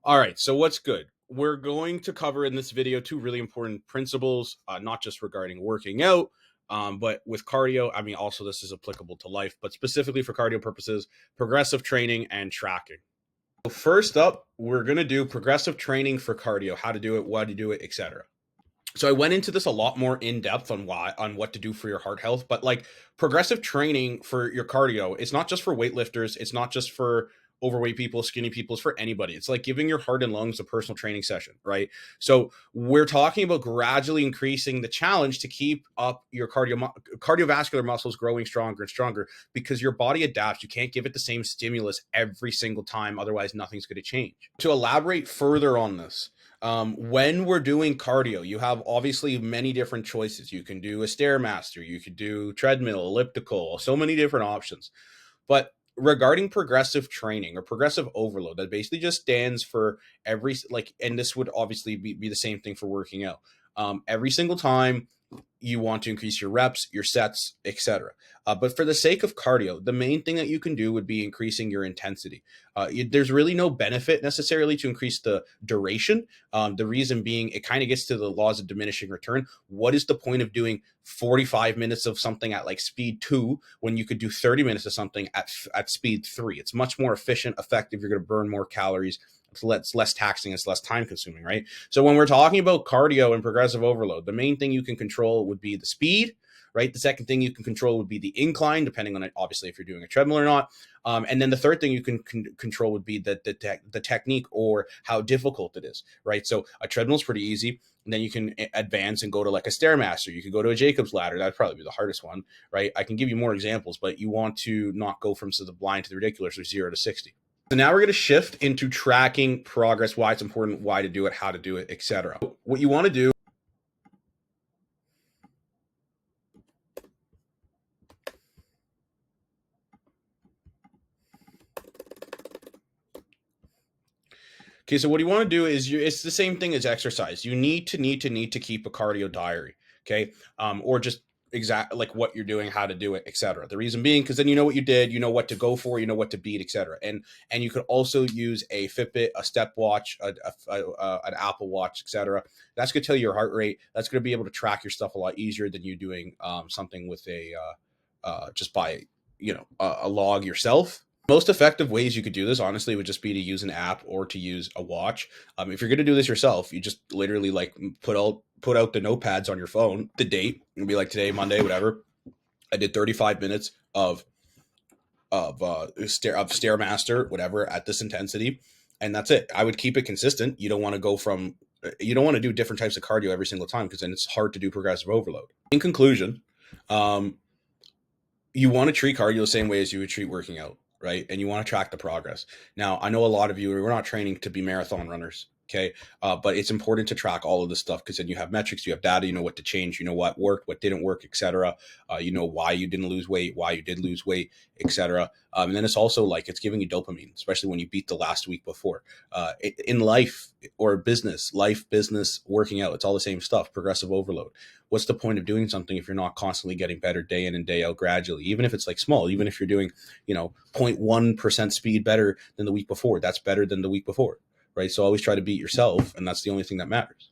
All right, so what's good? We're going to cover in this video two really important principles, not just regarding working out, but with cardio. I mean, also this is applicable to life, but specifically for cardio purposes, progressive training and tracking. So first up, we're going to do progressive training for cardio, how to do it, why to do it, etc. So I went into this a lot more in depth on what to do for your heart health, but like progressive training for your cardio, it's not just for weightlifters, it's not just for overweight people, skinny people, it's for anybody. It's like giving your heart and lungs a personal training session, right? So we're talking about gradually increasing the challenge to keep up your cardiovascular muscles growing stronger and stronger because your body adapts. You can't give it the same stimulus every single time, otherwise nothing's going to change. To elaborate further on this, when we're doing cardio, you have obviously many different choices. You can do a StairMaster, you could do treadmill, elliptical, so many different options. But regarding progressive training or progressive overload, that basically just stands for and this would obviously be the same thing for working out. Every single time you want to increase your reps, your sets, etc. But for the sake of cardio, the main thing that you can do would be increasing your intensity. There's really no benefit necessarily to increase the duration. The reason being, it kind of gets to the laws of diminishing return. What is the point of doing 45 minutes of something at like speed 2 when you could do 30 minutes of something at speed 3? It's much more efficient, effective. You're going to burn more calories. It's less taxing, it's less time consuming, right? So when we're talking about cardio and progressive overload, the main thing you can control would be the speed, right? The second thing you can control would be the incline, depending on it, obviously if you're doing a treadmill or not. And then the third thing you can control would be the technique or how difficult it is, right? So a treadmill is pretty easy. And then you can advance and go to like a StairMaster. You could go to a Jacob's ladder. That'd probably be the hardest one, right? I can give you more examples, but you want to not go from the blind to the ridiculous or 0 to 60. So now we're going to shift into tracking progress, why it's important, why to do it, how to do it, etc. What you want to do. Okay, so what you want to do is it's the same thing as exercise. You need to keep a cardio diary, okay, or just exact like what you're doing, how to do it, etc. The reason being because then you know what you did, you know what to go for, you know what to beat, etc. And you could also use a Fitbit, a stepwatch, an Apple Watch, etc. That's going to tell you your heart rate. That's going to be able to track your stuff a lot easier than you doing something with a just by a log yourself. Most effective ways you could do this, honestly, would just be to use an app or to use a watch. If you're going to do this yourself, you just literally like put out the notepads on your phone, the date, and be like today, Monday, whatever. I did 35 minutes of StairMaster, whatever, at this intensity, and that's it. I would keep it consistent. You don't want to do different types of cardio every single time because then it's hard to do progressive overload. In conclusion, you want to treat cardio the same way as you would treat working out, right? And you want to track the progress. Now, I know a lot of you, we're not training to be marathon runners, okay? But it's important to track all of this stuff because then you have metrics, you have data, you know what to change, you know what worked, what didn't work, etc. You know why you didn't lose weight, why you did lose weight, etc. And then it's also like it's giving you dopamine, especially when you beat the last week before. In life or business, working out, it's all the same stuff, progressive overload. What's the point of doing something if you're not constantly getting better day in and day out gradually? Even if it's like small, even if you're doing, 0.1% speed better than the week before, that's better than the week before, right? So always try to beat yourself, and that's the only thing that matters.